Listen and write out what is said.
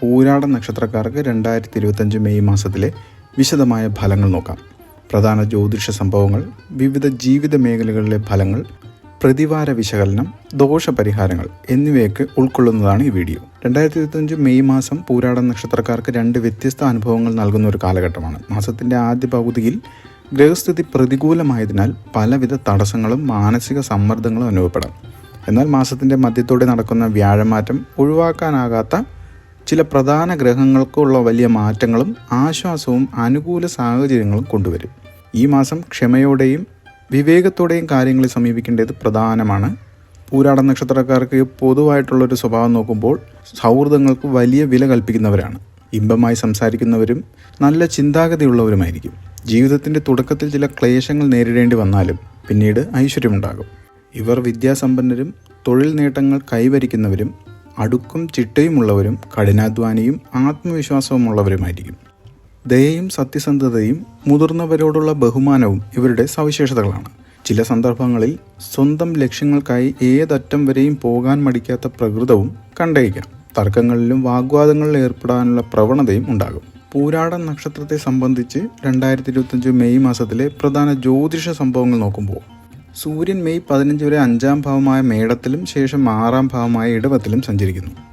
പൂരാട നക്ഷത്രക്കാർക്ക് 2025 മെയ് മാസത്തിലെ വിശദമായ ഫലങ്ങൾ നോക്കാം. പ്രധാന ജ്യോതിഷ സംഭവങ്ങൾ, വിവിധ ജീവിത മേഖലകളിലെ ഫലങ്ങൾ, പ്രതിവാര വിശകലനം, ദോഷപരിഹാരങ്ങൾ എന്നിവയൊക്കെ ഉൾക്കൊള്ളുന്നതാണ് ഈ വീഡിയോ. 2025 മെയ് മാസം പൂരാട നക്ഷത്രക്കാർക്ക് 2 വ്യത്യസ്ത അനുഭവങ്ങൾ നൽകുന്ന ഒരു കാലഘട്ടമാണ്. മാസത്തിൻ്റെ ആദ്യ പകുതിയിൽ ഗ്രഹസ്ഥിതി പ്രതികൂലമായതിനാൽ പലവിധ തടസ്സങ്ങളും മാനസിക സമ്മർദ്ദങ്ങളും അനുഭവപ്പെടാം. എന്നാൽ മാസത്തിൻ്റെ മധ്യത്തോടെ നടക്കുന്ന വ്യാഴമാറ്റം ഒഴിവാക്കാനാകാത്ത ചില പ്രധാന ഗ്രഹങ്ങൾക്കുള്ള വലിയ മാറ്റങ്ങളും ആശ്വാസവും അനുകൂല സാഹചര്യങ്ങളും കൊണ്ടുവരും. ഈ മാസം ക്ഷമയോടെയും വിവേകത്തോടെയും കാര്യങ്ങളെ സമീപിക്കേണ്ടത് പ്രധാനമാണ്. പൂരാട നക്ഷത്രക്കാർക്ക് പൊതുവായിട്ടുള്ളൊരു സ്വഭാവം നോക്കുമ്പോൾ സൗഹൃദങ്ങൾക്ക് വലിയ വില കൽപ്പിക്കുന്നവരാണ്. ഇമ്പമായി സംസാരിക്കുന്നവരും നല്ല ചിന്താഗതിയുള്ളവരുമായിരിക്കും. ജീവിതത്തിൻ്റെ തുടക്കത്തിൽ ചില ക്ലേശങ്ങൾ നേരിടേണ്ടി വന്നാലും പിന്നീട് ഐശ്വര്യമുണ്ടാകും. ഇവർ വിദ്യാസമ്പന്നരും തൊഴിൽ നേട്ടങ്ങൾ കൈവരിക്കുന്നവരും അടുക്കും ചിട്ടയുമുള്ളവരും കഠിനാധ്വാനിയും ആത്മവിശ്വാസവുമുള്ളവരുമായിരിക്കും. ദയയും സത്യസന്ധതയും മുതിർന്നവരോടുള്ള ബഹുമാനവും ഇവരുടെ സവിശേഷതകളാണ്. ചില സന്ദർഭങ്ങളിൽ സ്വന്തം ലക്ഷ്യങ്ങൾക്കായി ഏതറ്റം വരെയും പോകാൻ മടിക്കാത്ത പ്രകൃതവും കണ്ടേക്കാം. തർക്കങ്ങളിലും വാഗ്വാദങ്ങളിലും ഏർപ്പെടാനുള്ള പ്രവണതയും ഉണ്ടാകും. പൂരാട നക്ഷത്രത്തെ സംബന്ധിച്ച് 2025 മെയ് മാസത്തിലെ പ്രധാന ജ്യോതിഷ സംഭവങ്ങൾ നോക്കുമ്പോൾ സൂര്യൻ മെയ് 15 വരെ 5-ാം ഭാവമായ മേടത്തിലും ശേഷം 6-ാം ഭാവമായ ഇടവത്തിലും സഞ്ചരിക്കുന്നു.